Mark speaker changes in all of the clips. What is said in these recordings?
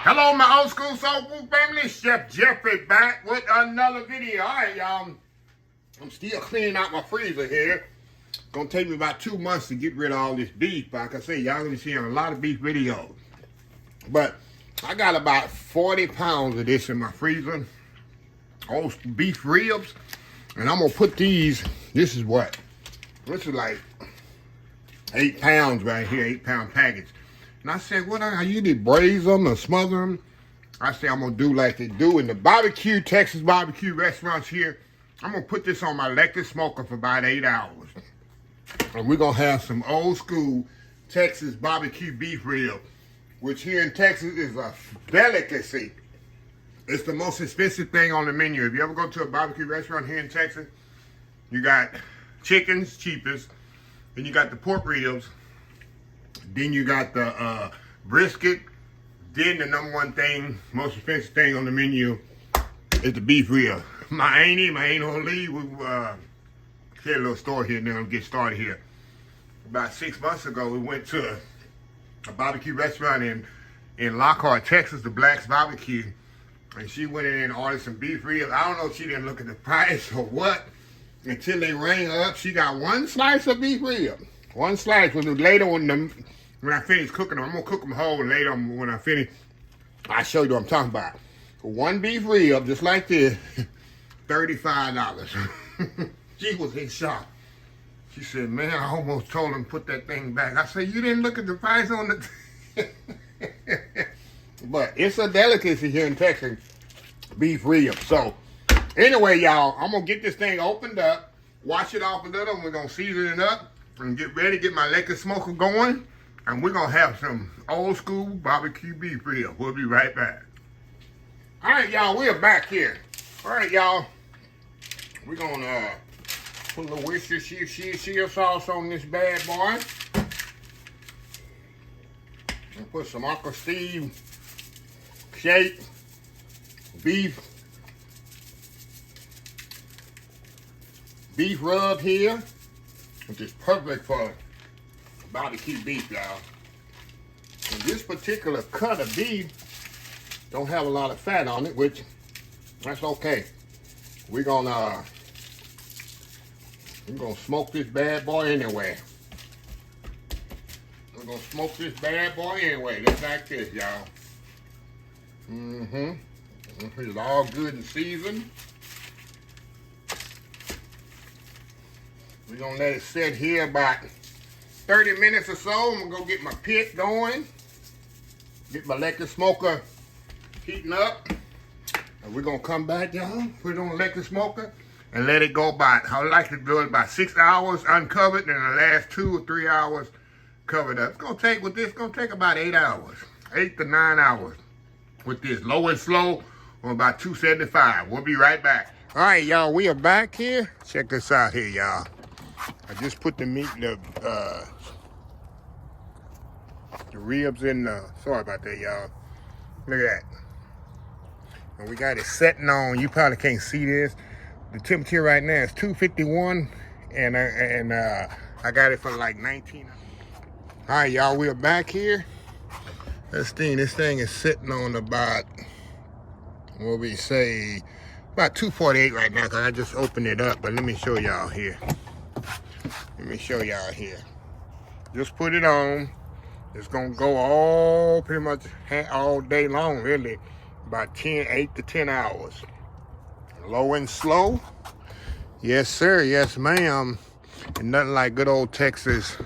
Speaker 1: Hello, my old school soul food family. Chef Jeffrey back with another video. All right, y'all. I'm still cleaning out my freezer here. Gonna take me about 2 months to get rid of all this beef. Like I say, y'all gonna be seeing a lot of beef videos. But I got about 40 pounds of this in my freezer. Old beef ribs. And I'm gonna put these, this is like 8 pounds right here, 8-pound package. And I said, what I usually braise them or smother them. I said, I'm going to do like they do in the barbecue, Texas barbecue restaurants here. I'm going to put this on my electric smoker for about 8 hours. And we're going to have some old school Texas barbecue beef rib, which here in Texas is a delicacy. It's the most expensive thing on the menu. If you ever go to a barbecue restaurant here in Texas, you got chickens, cheapest. Then you got the pork ribs. Then you got the brisket. Then the #1 thing, most expensive thing on the menu is the beef rib. My auntie gonna leave. We had a little story here now to get started here. About 6 months ago, we went to a barbecue restaurant in Lockhart, Texas, the Black's Barbecue. And she went in and ordered some beef ribs. I don't know if she didn't look at the price or what. Until they rang her up, she got 1 slice of beef rib. 1 slice. Later when I finish cooking them, I'm going to cook them whole later when I finish. I'll show you what I'm talking about. 1 beef rib, just like this, $35. She was in shock. She said, man, I almost told him to put that thing back. I said, you didn't look at the price on the... But it's a delicacy here in Texas, beef rib. So, anyway, y'all, I'm going to get this thing opened up, wash it off a little, and we're going to season it up and get ready to get my electric smoker going. And we're going to have some old school barbecue beef rib. We'll be right back. All right, y'all, we're back here. All right, y'all, we're going to put a little Worcestershire sauce on this bad boy. And put some Uncle Steve shake beef rub here, which is perfect for barbecue beef, y'all. And this particular cut of beef don't have a lot of fat on it, which that's okay. We're gonna smoke this bad boy anyway. We're gonna smoke this bad boy anyway, just like this, y'all. It's all good and seasoned. We're gonna let it sit here about 30 minutes or so. I'm gonna go get my pit going. Get my electric smoker heating up. And we're gonna come back, y'all, put it on the electric smoker and let it go about, I like to do it about 6 hours uncovered, and the last 2 or 3 hours covered up. It's gonna take about 8 hours, 8 to 9 hours with this low and slow on about 275. We'll be right back. All right, y'all, we are back here. Check this out here, y'all. I just put the meat, the ribs in sorry about that, y'all. Look at that. And we got it setting on, you probably can't see this. The temperature right now is 251, and I got it for like 19. All right, y'all, we're back here. This thing is sitting on about, what we say, about 248 right now, because I just opened it up. But let me show y'all here. Just put it on. It's going to go pretty much all day long, really. About 8 to 10 hours. Low and slow. Yes, sir. Yes, ma'am. And nothing like good old Texas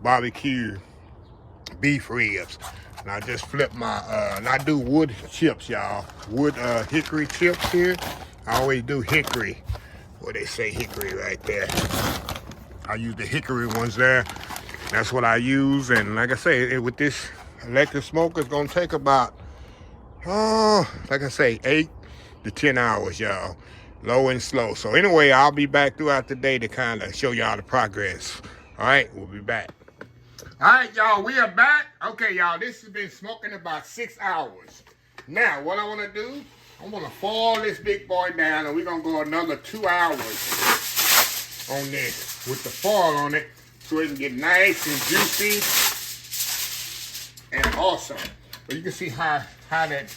Speaker 1: barbecue beef ribs. And I just flip my, and I do wood chips, y'all. Wood hickory chips here. I always do hickory. What they say hickory right there. I use the hickory ones there. That's what I use. And like I say, with this electric smoker, it's going to take about, like I say, 8 to 10 hours, y'all. Low and slow. So anyway, I'll be back throughout the day to kind of show y'all the progress. All right, we'll be back. All right, y'all, we are back. Okay, y'all, this has been smoking about 6 hours. Now, what I want to do, I'm going to foil this big boy down, and we're going to go another 2 hours on this with the foil on it so it can get nice and juicy and awesome. But you can see how that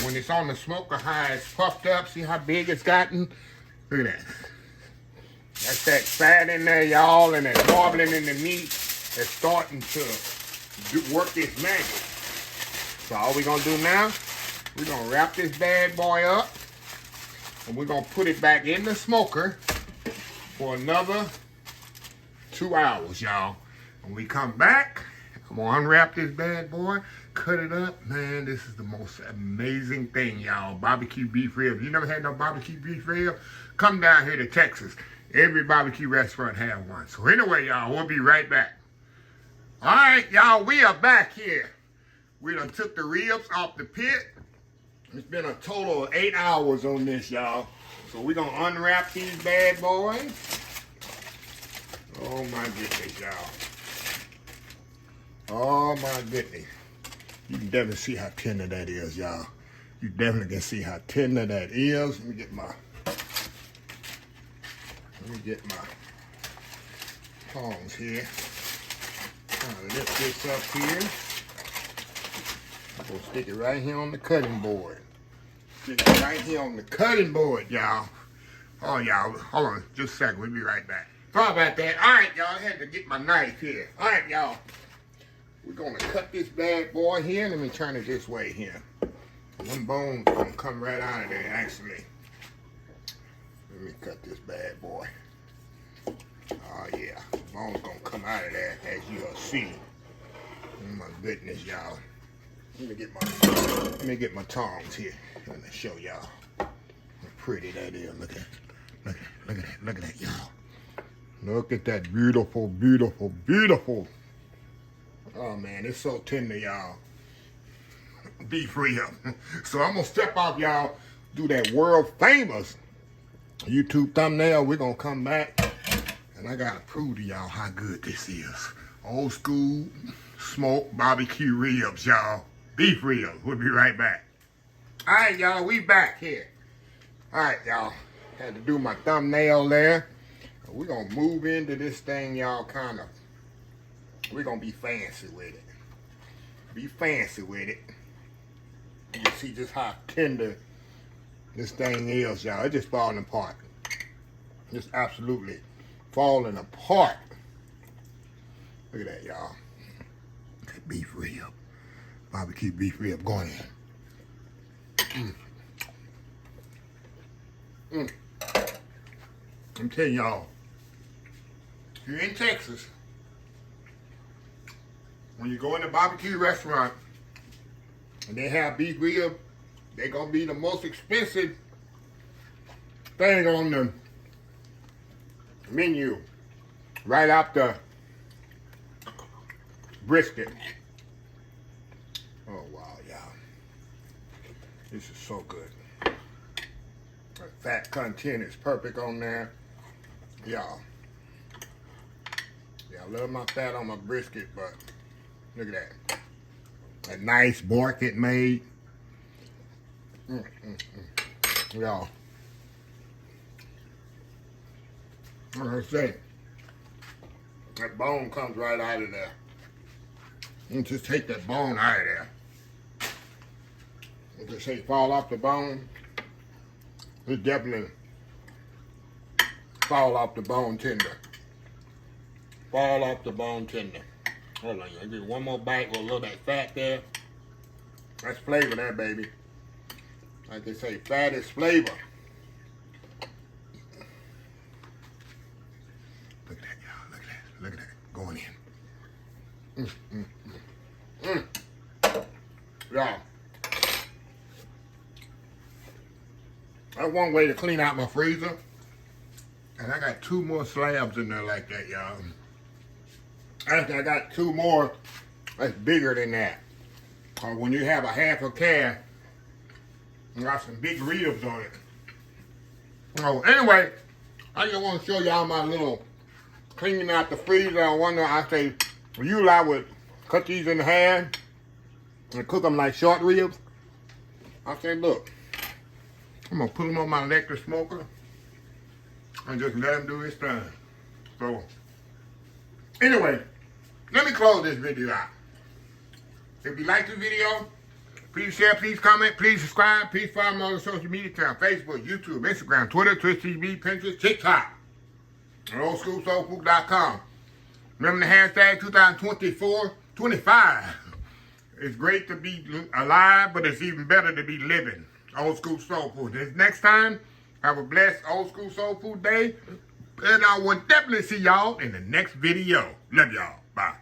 Speaker 1: when it's on the smoker, how it's puffed up. See how big it's gotten? Look at that. That's that fat in there, y'all, and that marbling in the meat is starting to work its magic. So all we're gonna do now, we're gonna wrap this bad boy up, and we're gonna put it back in the smoker for another 2 hours, y'all. When we come back, I'm gonna unwrap this bad boy, cut it up. Man, this is the most amazing thing, y'all. Barbecue beef rib. You never had no barbecue beef rib? Come down here to Texas. Every barbecue restaurant have one. So anyway, y'all, we'll be right back. All right, y'all, we are back here. We done took the ribs off the pit. It's been a total of 8 hours on this, y'all. So we're gonna unwrap these bad boys. Oh my goodness, y'all. Oh my goodness. You can definitely see how tender that is, y'all. You definitely can see how tender that is. Let me get my tongs here. I'm gonna lift this up here. I'm gonna stick it right here on the cutting board. Stick it right here on the cutting board, y'all. Oh, y'all, hold on just a second. We'll be right back. Sorry about that. All right, y'all, I had to get my knife here. All right, y'all. We're gonna cut this bad boy here. Let me turn it this way here. One bone's gonna come right out of there, actually. Let me cut this bad boy. Oh yeah, the bone's gonna come out of there, as you'll see. Oh my goodness, y'all. Let me get my tongs here. Let me show y'all how pretty that is. Look at that, y'all. Look at that beautiful, beautiful, beautiful. Oh man, it's so tender, y'all. Beef rib. So I'm gonna step off, y'all, do that world famous YouTube thumbnail. We're gonna come back, and I gotta prove to y'all how good this is. Old school smoked barbecue ribs, y'all. Beef ribs. We'll be right back. All right, y'all, we back here. All right, y'all. Had to do my thumbnail there. We're gonna move into this thing, y'all, kind of. We're gonna be fancy with it. Be fancy with it. You can see just how tender this thing is, y'all. It's just falling apart. Just absolutely falling apart. Look at that, y'all. Look at beef rib. Barbecue beef rib going in. I'm telling y'all, if you're in Texas, when you go in a barbecue restaurant and they have beef rib, they're gonna be the most expensive thing on the menu right after brisket. Oh wow, y'all. This is so good. The fat content is perfect on there. Y'all. Yeah, I love my fat on my brisket, but look at that. A nice bark it made. Y'all. Like I say, that bone comes right out of there. You just take that bone out of there. What they say, fall off the bone. It definitely fall off the bone tender. Fall off the bone tender. Hold on, I'll give you one more bite with a little of that fat there. That's flavor there, baby. Like they say, fat is flavor. Look at that, y'all. Look at that. Look at that. Going in. Y'all. That's one way to clean out my freezer. And I got 2 more slabs in there like that, y'all. Actually, I got 2 more that's bigger than that. When you have a half a calf, you got some big ribs on it. Oh, anyway, I just want to show y'all my little cleaning out the freezer. I say, usually I would cut these in half and cook them like short ribs. I say, look, I'm going to put them on my electric smoker and just let them do his thing. So, anyway, let me close this video out. If you like the video, please share, please comment, please subscribe, please follow me on the social media channel, Facebook, YouTube, Instagram, Twitter, Twitch TV, Pinterest, TikTok, and oldschoolsoulfood.com. Remember the hashtag 2024-25. It's great to be alive, but it's even better to be living. Old School Soul Food. This next time, have a blessed Old School Soul Food day. And I will definitely see y'all in the next video. Love y'all. Bye.